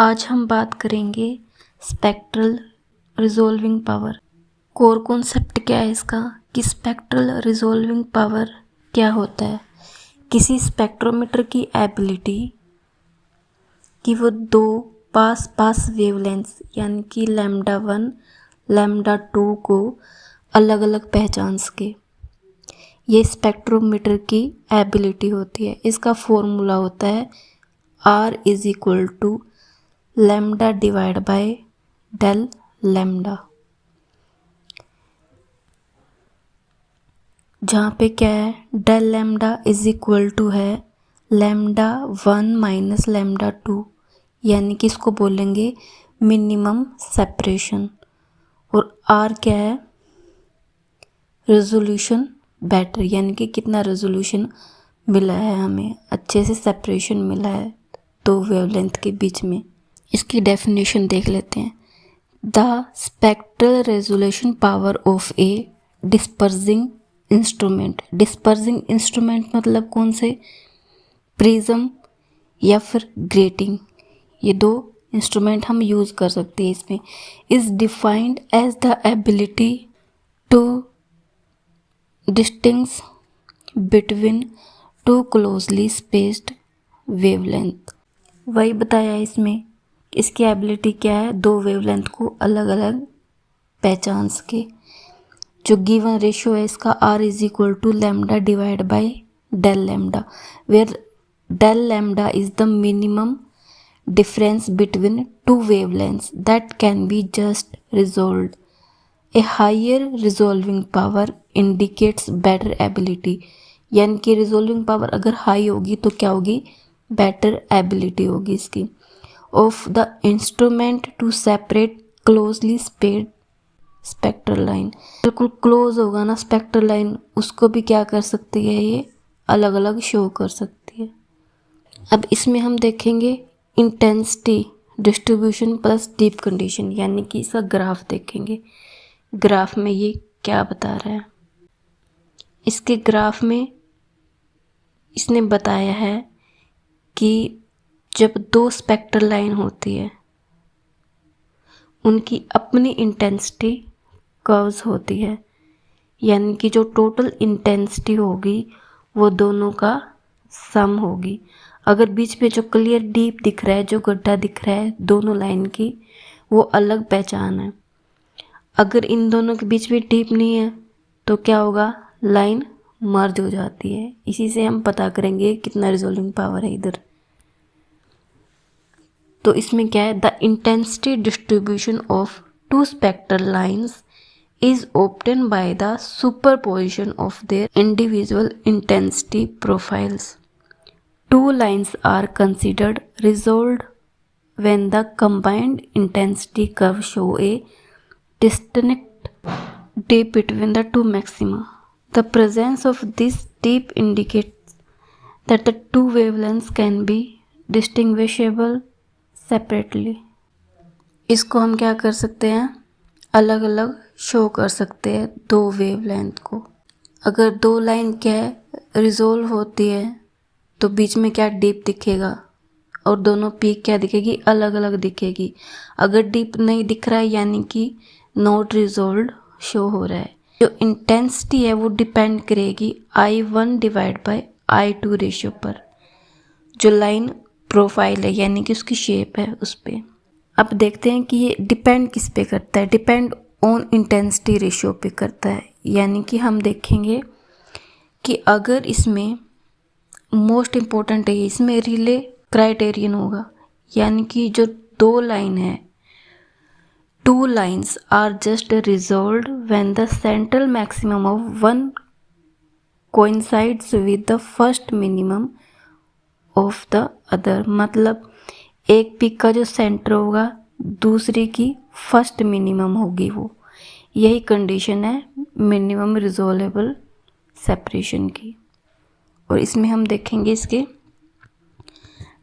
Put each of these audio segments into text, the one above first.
आज हम बात करेंगे spectral resolving power. Core concept क्या है इसका कि स्पेक्ट्रल रिजॉल्विंग पावर क्या होता है। किसी स्पेक्ट्रोमीटर की एबिलिटी कि वो दो पास वेवलेंथ्स यानी कि लैम्डा 1 लैम्डा 2 को अलग अलग पहचान सके, ये स्पेक्ट्रोमीटर की एबिलिटी होती है। इसका फॉर्मूला होता है R is equal to lambda divide by del lambda, जहाँ पे क्या है del lambda is equal to है लैम्डा 1 माइनस लैम्डा 2, यानी कि इसको बोलेंगे मिनिमम सेपरेशन। और R क्या है रेजोल्यूशन बेटर, यानी कि कितना रेजोल्यूशन मिला है, हमें अच्छे से सेपरेशन मिला है दो वेवलेंथ के बीच में। इसकी डेफिनेशन देख लेते हैं। The spectral resolution power of A dispersing instrument. Dispersing instrument मतलब कौन से, प्रिज्म या फिर ग्रेटिंग, ये दो इंस्ट्रूमेंट हम यूज़ कर सकते हैं इसमें। Is defined as the ability to distinguish between two closely spaced wavelength. वही बताया इसमें, इसकी एबिलिटी क्या है, दो वेवलेंथ को अलग अलग पहचान सके। जो गिवन रेशियो है इसका R is equal to lambda divide by del lambda, where del lambda is the minimum difference between two wavelengths that can be just resolved. A higher resolving power indicates better ability, यानी कि resolving power अगर high होगी तो क्या होगी, better ability होगी इसकी। Of the instrument to separate closely spaced spectral line, बिल्कुल क्लोज होगा ना स्पेक्ट्रल लाइन, उसको भी क्या कर सकती है, ये अलग अलग शो कर सकती है। अब इसमें हम देखेंगे intensity distribution plus deep condition, यानी कि इसका ग्राफ देखेंगे। ग्राफ में ये क्या बता रहा है, इसके ग्राफ में इसने बताया है कि जब दो स्पेक्ट्रल लाइन होती है उनकी अपनी इंटेंसिटी कर्व्स होती है, यानी कि जो टोटल इंटेंसिटी होगी वो दोनों का सम होगी। अगर बीच में जो क्लियर डीप दिख रहा है, जो गड्ढा दिख रहा है दोनों लाइन की, वो अलग पहचान है। अगर इन दोनों के बीच में डीप नहीं है तो क्या होगा, लाइन मर्ज हो जाती है। इसी से हम पता करेंगे कितना रिजॉल्विंग पावर है इधर। तो इसमें क्या है, the intensity distribution of two spectral lines is obtain by the superposition of their individual intensity profiles. Two lines are considered resolved when the combined intensity curve show a distinct dip between the two maxima. The presence of this dip indicates that the two wavelengths can be distinguishable separately. इसको हम क्या कर सकते हैं, अलग अलग show कर सकते हैं दो वेवलेंथ को। अगर दो लाइन क्या है रिजोल्व होती है तो बीच में क्या डीप दिखेगा और दोनों पीक क्या दिखेगी, अलग अलग दिखेगी। अगर डीप नहीं दिख रहा है यानी कि नॉट रिजोल्व्ड शो हो रहा है। जो इंटेंसिटी है वो डिपेंड करेगी I1 divide by I2 ratio पर, जो लाइन प्रोफाइल है यानी कि उसकी शेप है उस पर। अब देखते हैं कि ये डिपेंड किस पे करता है, डिपेंड ऑन इंटेंसिटी रेशियो पे करता है। यानी कि हम देखेंगे कि अगर इसमें मोस्ट इम्पोर्टेंट है, इसमें रिले क्राइटेरियन होगा, यानी कि जो दो लाइन है, two lines are just resolved when the central maximum of one coincides with the first minimum of the other. मतलब एक पीक का जो सेंटर होगा दूसरी की फर्स्ट मिनिमम होगी वो, यही कंडीशन है मिनिमम रिजॉल्वेबल सेपरेशन की। और इसमें हम देखेंगे इसके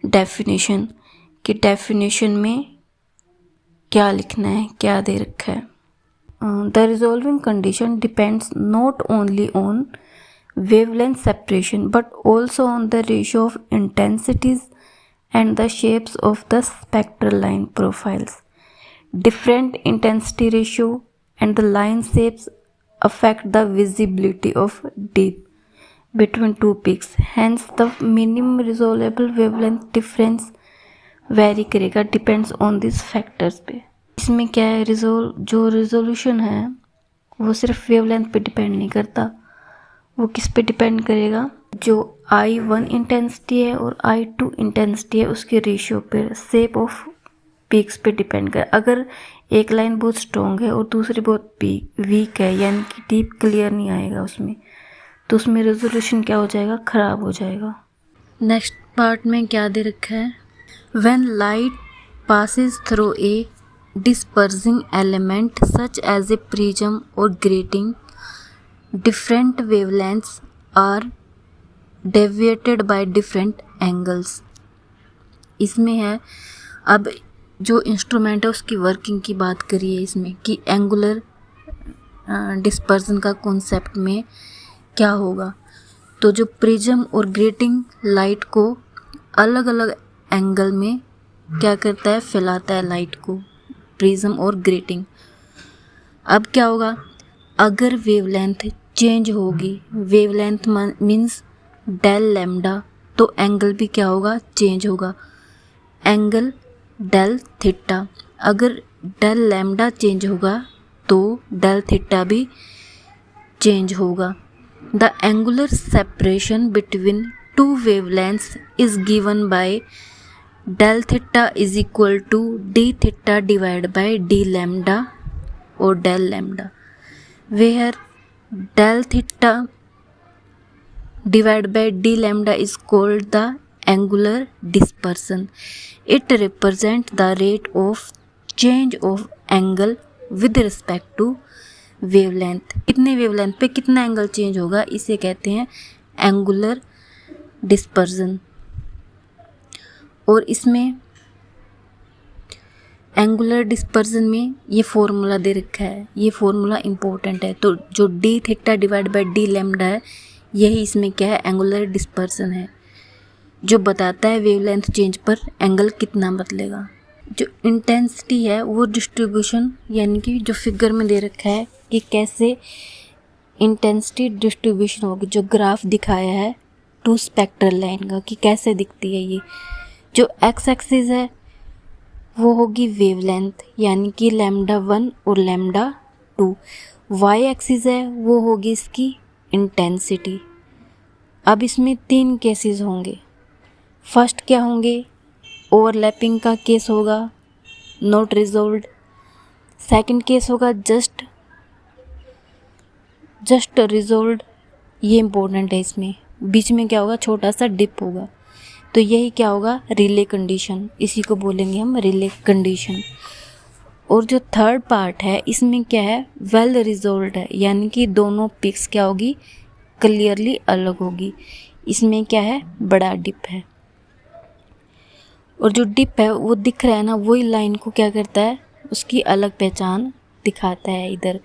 डेफिनेशन, कि डेफिनेशन में क्या लिखना है, क्या दे रखा है। The resolving condition depends not only on wavelength separation but also on the ratio of intensities and the shapes of the spectral line profiles. Different intensity ratio and the line shapes affect the visibility of dip between two peaks. Hence, the minimum resolvable wavelength difference very करेगा, depends on this factors पे. इसमें क्या है, जो resolution है वो सिर्फ wavelength पे डिपेंड नहीं करता. वो किस पे डिपेंड करेगा, जो I1 इंटेंसिटी है और I2 इंटेंसिटी है उसके रेशियो पे, शेप ऑफ पीक्स पे डिपेंड कर. अगर एक लाइन बहुत स्ट्रॉन्ग है और दूसरी बहुत वीक है, यानी कि डीप क्लियर नहीं आएगा उसमें, तो उसमें रेजोल्यूशन क्या हो जाएगा, ख़राब हो जाएगा. नेक्स्ट पार्ट में क्या दे रखा है, when light passes through a dispersing element such as a prism or grating, different wavelengths are deviated by different angles. इसमें है, अब जो इंस्ट्रूमेंट है उसकी वर्किंग की बात करिए इसमें कि एंगुलर डिस्पर्सन का कॉन्सेप्ट में क्या होगा. तो जो प्रिज्म और ग्रेटिंग लाइट को अलग अलग एंगल में क्या करता है, फैलाता है लाइट को, प्रिज्म और ग्रेटिंग. अब क्या होगा, अगर वेवलेंथ चेंज होगी, वेवलेंथ मीन्स डेल लैम्डा, तो एंगल भी क्या होगा, चेंज होगा, एंगल डेल थीटा. अगर डेल लैम्डा चेंज होगा तो डेल थीटा भी चेंज होगा. The angular separation between two wavelengths is given bye del theta is equal to d theta divided by d lambda or del lambda, where del theta divided by d lambda is called the angular dispersion. It represents the rate of change of angle with respect to wavelength. कितने wavelength पे कितना angle change होगा, इसे कहते हैं angular dispersion. और इसमें angular dispersion में ये फॉर्मूला दे रखा है, ये फॉर्मूला इम्पोर्टेंट है. तो जो D theta divide by D lambda है, यही इसमें क्या है, एंगुलर डिस्पर्सन है, जो बताता है वेवलेंथ चेंज पर एंगल कितना बदलेगा. जो इंटेंसिटी है वो डिस्ट्रीब्यूशन, यानी कि जो फिगर में दे रखा है कि कैसे इंटेंसिटी डिस्ट्रीब्यूशन होगी, जो ग्राफ दिखाया है टू स्पेक्ट्रल लाइन का कि कैसे दिखती है ये. जो एक्स एक्सिस है वो होगी वेवलेंथ, यानी कि लैम्डा 1 और लैम्डा 2. वाई एक्सिस है वो होगी इसकी इंटेंसिटी. अब इसमें 3 केसेस होंगे. फर्स्ट क्या होंगे, ओवरलैपिंग का केस होगा, नॉट रिजॉल्व्ड. सेकंड केस होगा जस्ट रिजॉल्व्ड, ये इम्पोर्टेंट है. इसमें बीच में क्या होगा, छोटा सा डिप होगा. तो यही क्या होगा, रिले कंडीशन, इसी को बोलेंगे हम रिले कंडीशन. और जो थर्ड पार्ट है इसमें क्या है, वेल रिजॉल्व्ड है, यानी कि दोनों पिक्स क्या होगी, क्लियरली अलग होगी. इसमें क्या है, बड़ा डिप है. और जो डिप है वो दिख रहा है ना, वही लाइन को क्या करता है, उसकी अलग पहचान दिखाता है इधर.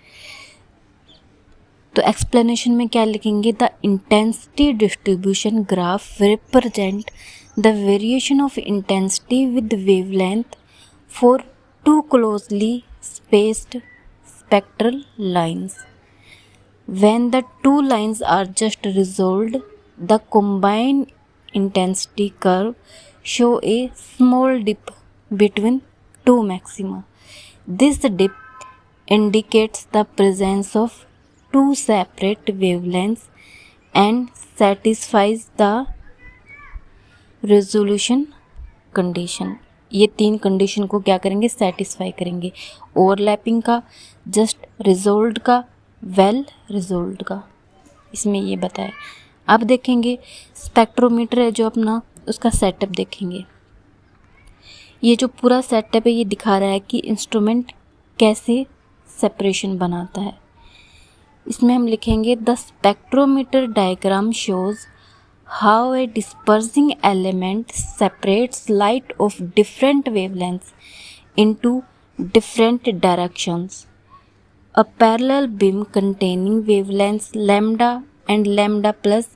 तो एक्सप्लेनेशन में क्या लिखेंगे, the intensity distribution graph represent the variation of intensity with wavelength for two closely spaced spectral lines. When the two lines are just resolved, the combined intensity curve show a small dip between two maxima. This dip indicates the presence of two separate wavelengths and satisfies the resolution condition. ये 3 condition को क्या करेंगे, satisfy करेंगे. Overlapping का, just resolved का, well resolved का. इसमें ये बताया. अब देखेंगे स्पेक्ट्रोमीटर है जो अपना, उसका सेटअप देखेंगे. ये जो पूरा सेटअप है ये दिखा रहा है कि इंस्ट्रूमेंट कैसे सेपरेशन बनाता है. इसमें हम लिखेंगे the spectrometer diagram shows how a dispersing element separates light of different wavelengths into different directions. A parallel beam containing wavelengths lambda and lambda plus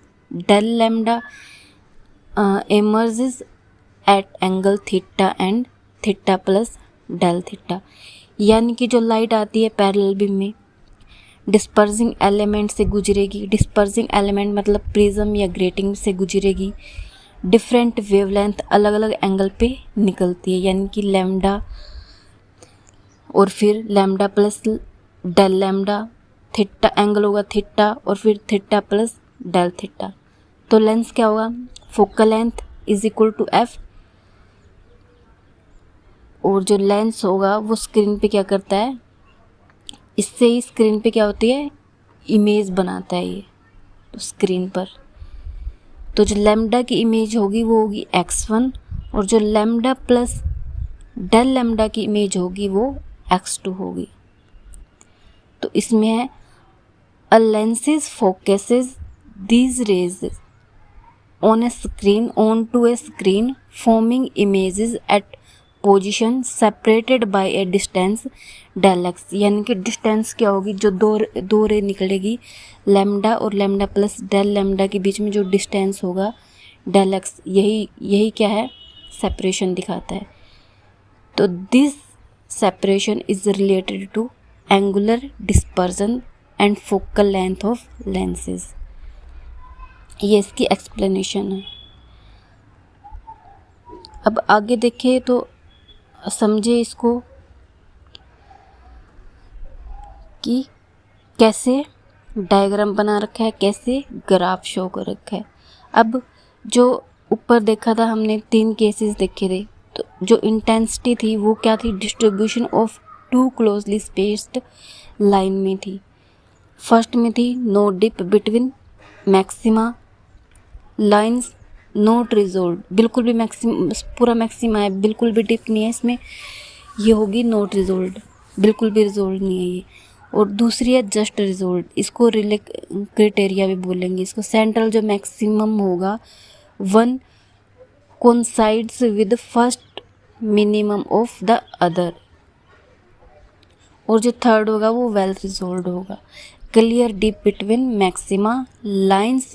del lambda emerges at angle theta and theta plus del theta. यानी कि जो light आती है parallel beam में dispersing element से गुजरेगी, dispersing element मतलब prism या ग्रेटिंग से गुजरेगी, डिफरेंट वेवलेंथ अलग अलग एंगल पे निकलती है, यानी कि लैम्डा और फिर lambda plus del lambda, theta angle होगा थीटा और फिर थीटा प्लस डेल थीटा। तो लेंस क्या होगा, focal length is equal to F, और जो लेंस होगा वो स्क्रीन पे क्या करता है, इससे ही स्क्रीन पे क्या होती है, इमेज बनाता है ये तो स्क्रीन पर। तो जो लैम्डा की इमेज होगी वो होगी x1 और जो लैम्डा प्लस डेल लैम्डा की इमेज होगी वो x2 होगी। तो इसमें है a lenses focuses these rays on to a screen forming images at position separated by a distance del x. यानी कि डिस्टेंस क्या होगी, जो दो रे निकलेगी लैम्डा और लैम्डा प्लस डेल लैम्डा के बीच में जो डिस्टेंस होगा डेल एक्स, यही क्या है, सेपरेशन दिखाता है। तो this separation is related to angular dispersion and focal length of lenses. ये इसकी एक्सप्लेनेशन है। अब आगे देखें तो समझे इसको कि कैसे डायग्राम बना रखा है, कैसे ग्राफ शो कर रखा है। अब जो ऊपर देखा था हमने 3 केसेस देखे थे, तो जो इंटेंसिटी थी वो क्या थी, distribution of 2 closely spaced line में थी। फर्स्ट में थी no dip between maxima lines not resolve, बिल्कुल भी पूरा मैक्सिमा है, बिल्कुल भी डिप नहीं है इसमें, ये होगी नोट रिजोल्व, बिल्कुल भी रिजोल्व नहीं है ये। और दूसरी है जस्ट रिजोल्व, इसको रिले क्राइटेरिया भी बोलेंगे इसको। सेंट्रल जो मैक्सिमम होगा 1 coincides with first minimum of the other, और जो थर्ड होगा वो वेल रिजोल्व होगा। Clear dip between maxima lines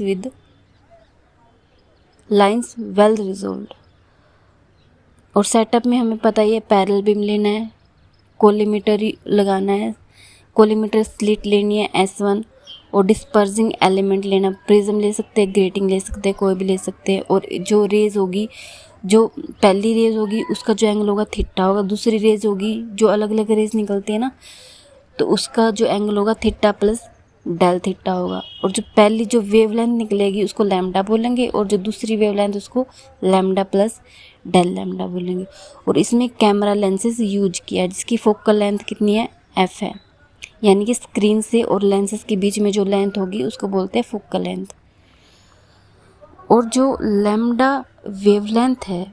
well resolve. और सेटअप में हमें पता ही है पैरेलल बीम लेना है, कोलीमीटर लगाना है, कोलीमीटर स्लिट लेनी है S1, और डिस्पर्सिंग एलिमेंट लेना, प्रिज्म ले सकते हैं, ग्रेटिंग ले सकते हैं, कोई भी ले सकते हैं। और जो रेज होगी, जो पहली रेज होगी उसका जो एंगल होगा थीटा होगा, दूसरी रेज होगी जो अलग अलग रेज निकलती है ना, तो उसका जो एंगल होगा थीटा प्लस डेल थीटा होगा। और जो पहली जो वेवलेंथ निकलेगी उसको लैम्डा बोलेंगे, और जो दूसरी वेवलेंथ उसको लैम्डा प्लस डेल लैम्डा बोलेंगे। और इसमें कैमरा लेंसेज यूज किया है जिसकी फोकल लेंथ कितनी है, f है, यानी कि स्क्रीन से और लेंसेज के बीच में जो लेंथ होगी उसको बोलते हैं फोकल लेंथ। और जो लैम्डा वेवलेंथ है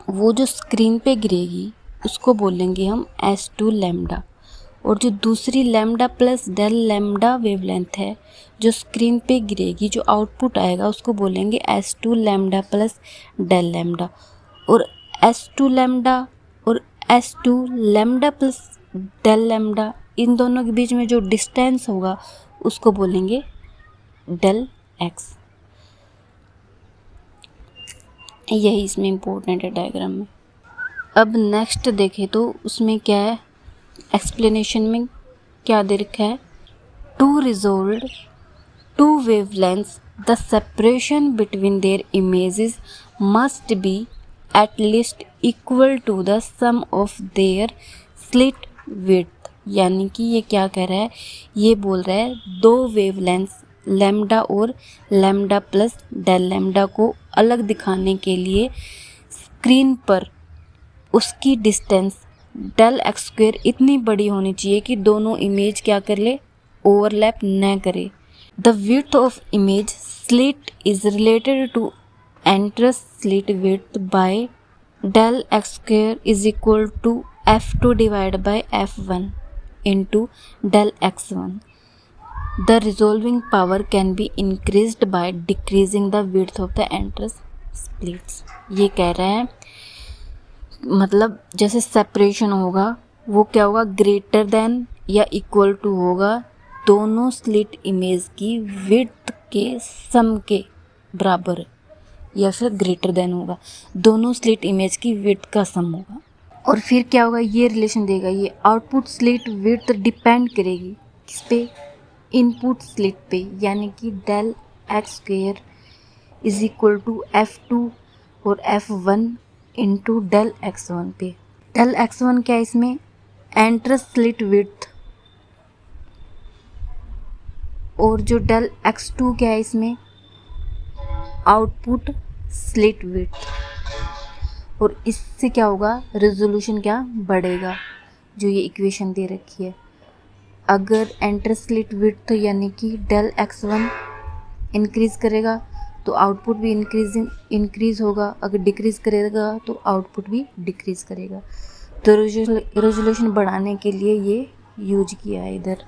वो जो स्क्रीन पे गिरेगी उसको बोलेंगे हम S2 लैम्डा, और जो दूसरी lambda plus del lambda wavelength है जो स्क्रीन पे गिरेगी, जो आउटपुट आएगा उसको बोलेंगे S2 lambda plus del lambda. और S2 लैम्डा और S2 lambda plus del lambda, इन दोनों के बीच में जो डिस्टेंस होगा उसको बोलेंगे डेल एक्स। यही इसमें इम्पोर्टेंट है डायग्राम में। अब नेक्स्ट देखें तो उसमें क्या है, एक्सप्लेनेशन में क्या दे रखा है, to resolve 2 wavelengths the separation between their images must be at least equal to the sum of their slit width। यानी कि ये क्या कह रहा है, ये बोल रहा है 2 वेवलेंथ्स लैम्डा और लैम्डा प्लस डेल लैम्डा को अलग दिखाने के लिए स्क्रीन पर उसकी डिस्टेंस डेल एक्स स्क्वायर इतनी बड़ी होनी चाहिए कि दोनों इमेज क्या कर ले, ओवरलैप न करे। The width of image slit is related to entrance slit width by del x square is equal to f2 divided by f1 into del x1. The resolving power can be increased by decreasing the width of the entrance splits। ये कह रहा है मतलब जैसे separation होगा वो क्या होगा, ग्रेटर देन या इक्वल टू होगा दोनों स्लिट इमेज की विड्थ के सम के बराबर, या फिर ग्रेटर देन होगा, दोनों स्लिट इमेज की विड्थ का सम होगा। और फिर क्या होगा, ये रिलेशन देगा, ये आउटपुट स्लिट विड्थ डिपेंड करेगी किस पे, इनपुट स्लिट पे, यानी कि del X square is equal to F2 और F1 इंटू डेल X1 पे। डेल X1 क्या है इसमें, एंटर स्लिट विड्थ, और जो डेल X2 क्या है इसमें, आउटपुट स्लिट विड्थ। और इससे क्या होगा, रेजोल्यूशन क्या बढ़ेगा, जो ये इक्वेशन दे रखी है। अगर एंटर स्लिट विड्थ यानी कि डेल X1 इंक्रीज करेगा तो आउटपुट भी इंक्रीज होगा, अगर डिक्रीज करेगा तो आउटपुट भी डिक्रीज करेगा। तो रेजोल्यूशन बढ़ाने के लिए ये यूज किया है। इधर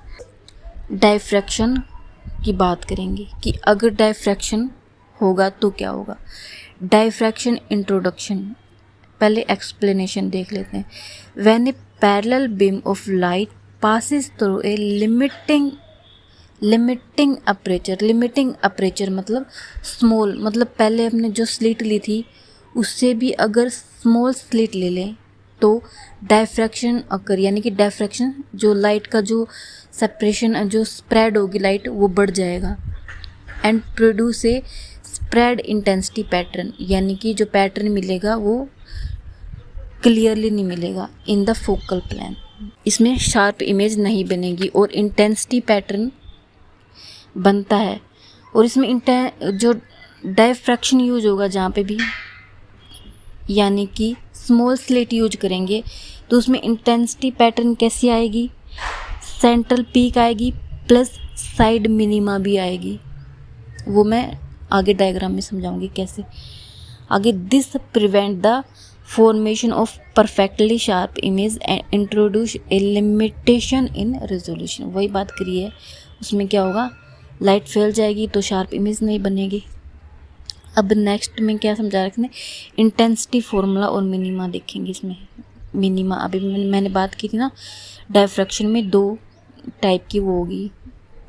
डायफ्रैक्शन की बात करेंगे कि अगर डायफ्रैक्शन होगा तो क्या होगा। डायफ्रैक्शन इंट्रोडक्शन, पहले एक्सप्लेनेशन देख लेते हैं। When A parallel beam of light passes through a limiting aperture मतलब स्मॉल, मतलब पहले हमने जो स्लिट ली थी उससे भी अगर स्मॉल स्लिट ले लें तो डायफ्रैक्शन अकर, यानी कि डायफ्रैक्शन जो लाइट का जो सेपरेशन जो स्प्रेड होगी लाइट वो बढ़ जाएगा। And produce a spread intensity pattern, यानी कि जो पैटर्न मिलेगा वो क्लियरली नहीं मिलेगा इन द फोकल प्लेन, इसमें शार्प इमेज नहीं बनेगी और इंटेंसिटी पैटर्न बनता है। और इसमें जो डायफ्रैक्शन यूज होगा जहाँ पे भी, यानी कि स्मॉल स्लिट यूज करेंगे तो उसमें इंटेंसिटी पैटर्न कैसी आएगी, सेंट्रल पीक आएगी प्लस साइड मिनिमा भी आएगी, वो मैं आगे डायग्राम में समझाऊंगी कैसे। आगे this prevent the formation of perfectly sharp image and introduce A limitation in resolution. वही बात करी है, उसमें क्या होगा, लाइट फैल जाएगी तो शार्प इमेज नहीं बनेगी। अब नेक्स्ट में क्या समझा रखने, इंटेंसिटी फॉर्मूला और मिनिमा देखेंगे। इसमें मिनिमा अभी मैंने बात की थी ना, डायफ्रैक्शन में दो टाइप की वो होगी,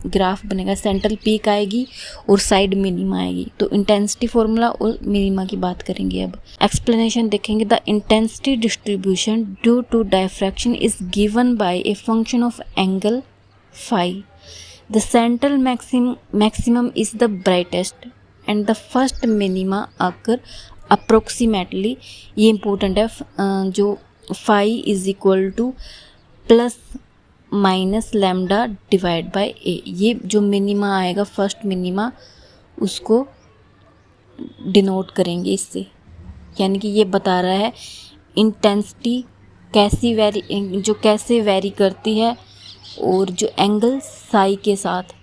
ग्राफ बनेगा, सेंट्रल पीक आएगी और साइड मिनिमा आएगी। तो इंटेंसिटी फॉर्मूला और मिनिमा की बात करेंगे। अब एक्सप्लेनेशन देखेंगे। The intensity distribution due to diffraction is given by a function of angle phi. The central maximum is the brightest and the first minima occur approximately, ये important है, जो phi is equal to plus minus lambda divide by a. ये जो minima आएगा first minima उसको denote करेंगे इससे, यानी कि ये बता रहा है इंटेंसिटी कैसे वेरी करती है और जो एंगल साई के साथ,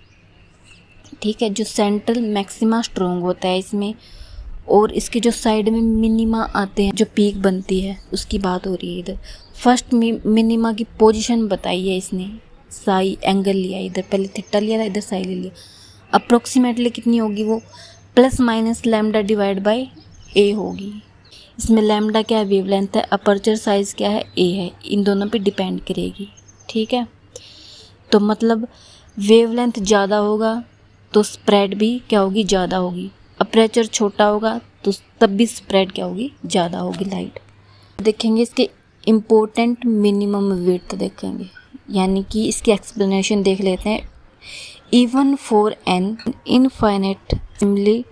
ठीक है, जो सेंट्रल मैक्सिमा स्ट्रॉन्ग होता है इसमें और इसके जो साइड में मिनिमा आते हैं, जो पीक बनती है उसकी बात हो रही है। इधर फर्स्ट मिनिमा की पोजीशन बताई है इसने, साई एंगल लिया, इधर पहले थीटा लिया था, इधर साई ले लिया। अप्रोक्सीमेटली कितनी होगी वो, plus minus lambda divide by a होगी। इसमें लैम्डा क्या है, वेवलेंथ है, अपर्चर साइज क्या है, ए है, इन दोनों पे डिपेंड करेगी। ठीक है, तो मतलब वेवलेंथ ज़्यादा होगा तो स्प्रेड भी क्या होगी, ज़्यादा होगी। अपर्चर छोटा होगा तो तब भी स्प्रेड क्या होगी, ज़्यादा होगी लाइट। देखेंगे इसके इम्पोर्टेंट मिनिमम विड्थ देखेंगे, यानी कि इसकी एक्सप्लेनेशन देख लेते हैं। Even for an infinitesimally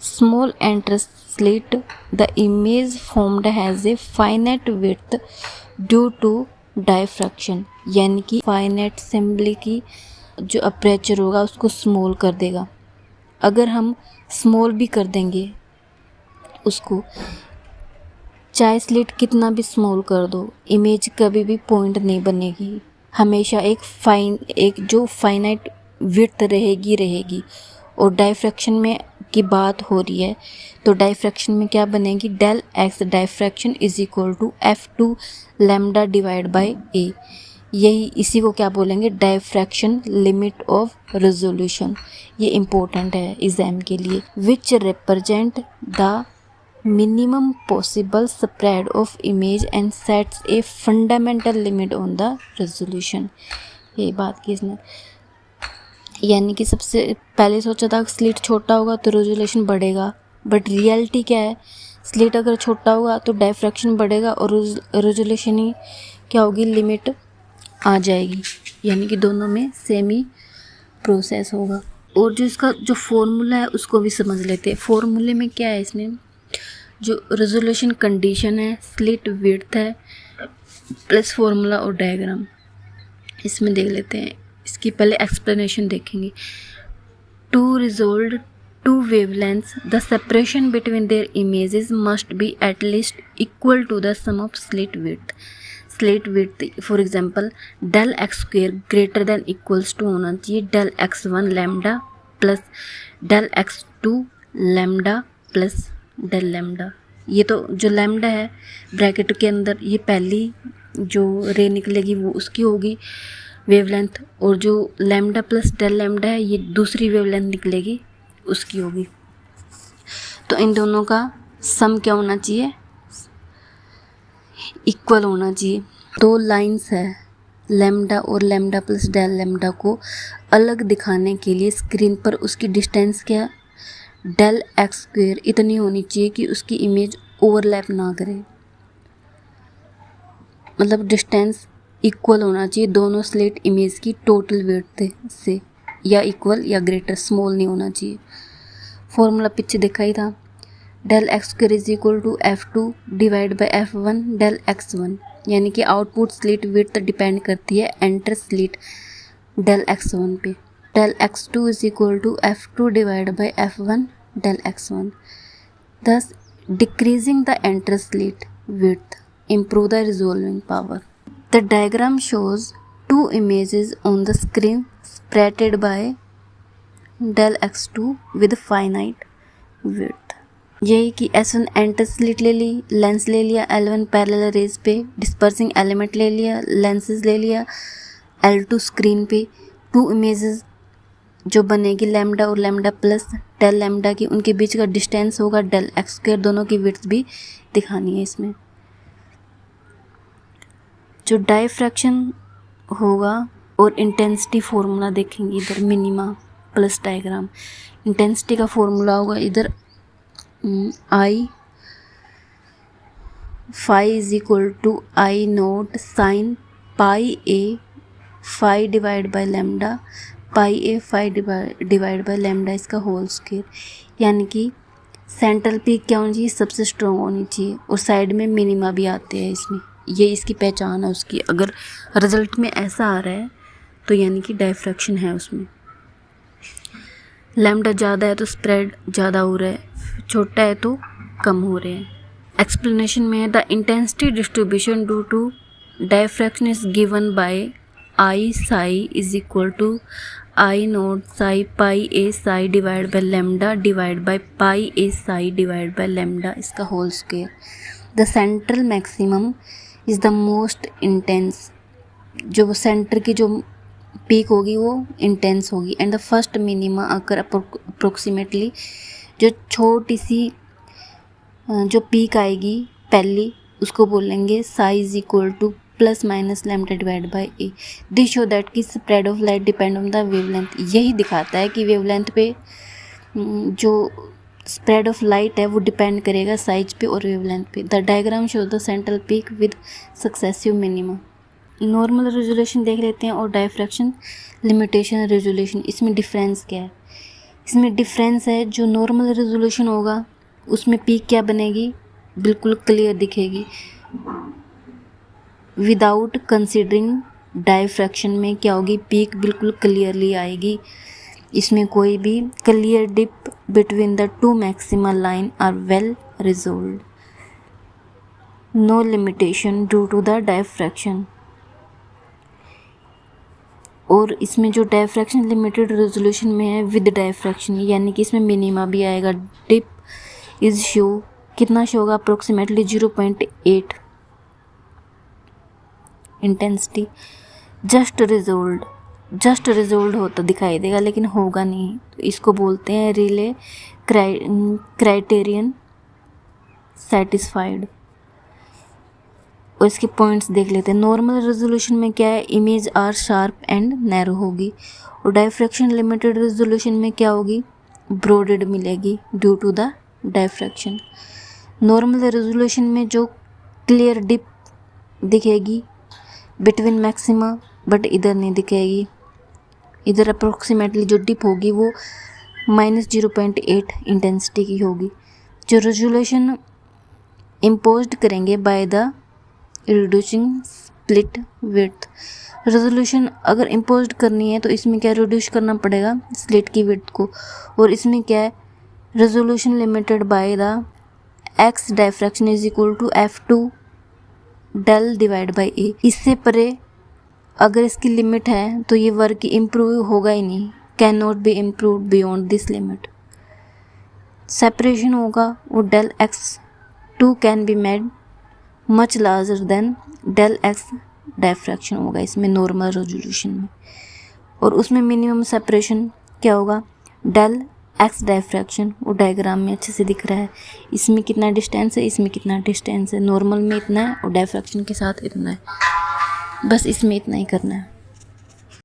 small enter slit the image formed has a finite width due to diffraction, यानी कि फाइनाइट सिमली की जो अपर्चर होगा उसको स्मॉल कर देगा। अगर हम स्मॉल भी कर देंगे उसको, चाहे स्लिट कितना भी स्मॉल कर दो, इमेज कभी भी पॉइंट नहीं बनेगी, हमेशा एक जो फाइनाइट विड्थ रहेगी। और डायफ्रैक्शन में की बात हो रही है तो डायफ्रैक्शन में क्या बनेगी, del x diffraction is equal to F2 lambda divide by a. यही इसी को क्या बोलेंगे, डायफ्रैक्शन लिमिट ऑफ रेजोल्यूशन। ये इम्पोर्टेंट है एग्जाम के लिए। Which represent the minimum possible spread of image and sets a fundamental limit on the resolution. ये बात की इसने, यानी कि सबसे पहले सोचा था स्लिट छोटा होगा तो रेजोल्यूशन बढ़ेगा, बट रियलिटी क्या है, स्लिट अगर छोटा होगा तो डायफ्रैक्शन बढ़ेगा और रेजोल्यूशन ही क्या होगी, लिमिट आ जाएगी, यानी कि दोनों में सेम ही प्रोसेस होगा। और जो इसका जो फॉर्मूला है उसको भी समझ लेते हैं। फॉर्मूले में क्या है, इसमें जो रेजोल्यूशन कंडीशन है, स्लिट विड्थ है, प्लस फॉर्मूला और डायग्राम, इसमें देख लेते हैं। इसकी पहले एक्सप्लेनेशन देखेंगे। To resolve two wavelengths, the separation between their images must be at least equal to the sum of slit width. Slit width, for example, del x square greater than equals to होना चाहिए del x1 lambda plus del x2 lambda plus del lambda। ये तो जो lambda है bracket के अंदर, ये पहली जो रे निकलेगी वो उसकी होगी वेवलेंथ, और जो लैम्डा प्लस डेल लैम्डा है ये दूसरी वेवलेंथ निकलेगी, उसकी होगी। तो इन दोनों का सम क्या होना चाहिए, इक्वल होना चाहिए। दो लाइंस है लैम्डा और लैम्डा प्लस डेल लैम्डा को अलग दिखाने के लिए स्क्रीन पर उसकी डिस्टेंस क्या, डेल एक्स स्क्वायर इतनी होनी चाहिए कि उसकी इमेज ओवरलैप ना करे, मतलब डिस्टेंस इक्वल होना चाहिए दोनों स्लिट इमेज की टोटल विड्थ से, या इक्वल या ग्रेटर, स्मॉल नहीं होना चाहिए। फॉर्मूला पीछे देखा ही था, del X square is equal to F2 divide by F1 del x1, यानी कि आउटपुट स्लिट विड्थ डिपेंड करती है एंटर स्लिट डेल x1 पे। Del x2 is equal to F2 divide by F1 del x1, thus decreasing the enter slit width improve the resolving power. The diagram shows two images on the screen separated by del x2 with finite width। यही कि S1 enter slit ले ली, lens ले लिया, L1 parallel raise पे, dispersing element ले लिया, lenses ले लिया, L2 स्क्रीन पे, टू इमेजेस जो बनेगी लैम्डा और लैम्डा प्लस डेल लैम्डा की, उनके बीच का डिस्टेंस होगा डेल एक्स स्क्वायर, दोनों की विड्थ भी दिखानी है इसमें। जो डायफ्रैक्शन होगा और इंटेंसिटी फॉर्मूला देखेंगे इधर, मिनिमा प्लस डायग्राम। इंटेंसिटी का फॉर्मूला होगा इधर I phi is equal to I naught sine pi a phi divide by lambda, pi a phi divide by lambda इसका होल स्क्वायर, यानी कि सेंट्रल पीक क्या होनी चाहिए, सबसे स्ट्रॉन्ग होनी चाहिए, और साइड में मिनिमा भी आते हैं इसमें, ये इसकी पहचान है उसकी। अगर रिजल्ट में ऐसा आ रहा है तो यानी कि डायफ्रैक्शन है उसमें। लैम्डा ज़्यादा है तो स्प्रेड ज़्यादा हो रहा है, छोटा है तो कम हो रहे हैं। एक्सप्लेनेशन में the intensity distribution due to diffraction is given by I psi is equal to I naught psi pi a psi divide by lambda divide by pi a psi divide by lambda इसका whole square. The central maximum is the most intense, जो centre की जो peak होगी वो intense होगी, and the first minima occur approximately, जो छोटी सी जो पीक आएगी पहली उसको बोलेंगे size equal to plus minus lambda divide by a. This show that कि spread of light depend on the wavelength, यही दिखाता है कि वेवलेंथ पे जो स्प्रेड ऑफ लाइट है वो डिपेंड करेगा साइज पे और वेवलेंथ पे। The diagram show the central peak with successive minima. Normal resolution देख लेते हैं और डायफ्रैक्शन लिमिटेशन रेजोल्यूशन, इसमें डिफरेंस क्या है। इसमें डिफरेंस है, जो नॉर्मल रेजोल्यूशन होगा उसमें पीक क्या बनेगी, बिल्कुल क्लियर दिखेगी, विदाउट कंसिडरिंग डायफ्रैक्शन में क्या होगी, पीक बिल्कुल क्लियरली आएगी, इसमें कोई भी clear dip between the two maximal line are well resolved, no limitation due to the diffraction. और इसमें जो डायफ्रैक्शन लिमिटेड रेजोल्यूशन में है विद डायफ्रैक्शन, यानी कि इसमें मिनिमा भी आएगा। डिप इज शो कितना शो होगा, अप्रोक्सीमेटली 0.8 इंटेंसिटी। जस्ट रिजोल्व होता दिखाई देगा लेकिन होगा नहीं, तो इसको बोलते हैं रिले क्राइटेरियन सेटिस्फाइड। और इसके पॉइंट्स देख लेते हैं। नॉर्मल रेजोल्यूशन में क्या है, image are sharp and narrow होगी, और डायफ्रैक्शन लिमिटेड रेजोल्यूशन में क्या होगी, ब्रॉडेड मिलेगी due to the diffraction. Normal resolution में जो क्लियर डिप दिखेगी बिटवीन मैक्सिमा, बट इधर नहीं दिखेगी, इधर अप्रोक्सीमेटली जो डिप होगी वो -0.8 इंटेंसिटी की होगी। जो रेजोल्यूशन इम्पोज्ड करेंगे by the reducing split width, resolution अगर इम्पोज्ड करनी है तो इसमें क्या रिड्यूस करना पड़ेगा स्लिट की विड्थ को, और इसमें क्या है resolution limited by the X diffraction is equal to F2 del divide by a. इससे परे अगर इसकी लिमिट है तो ये वर्क इम्प्रूव होगा ही नहीं, can not be improve beyond this limit. Separation होगा वो del X2 can be made much larger than del X diffraction होगा इसमें नॉर्मल रेजोल्यूशन में, और उसमें मिनिमम सेपरेशन क्या होगा डेल X डायफ्रैक्शन, वो डायग्राम में अच्छे से दिख रहा है, इसमें कितना डिस्टेंस है, इसमें कितना डिस्टेंस है, नॉर्मल में इतना है और डायफ्रैक्शन के साथ इतना है, बस इसमें इतना ही करना है।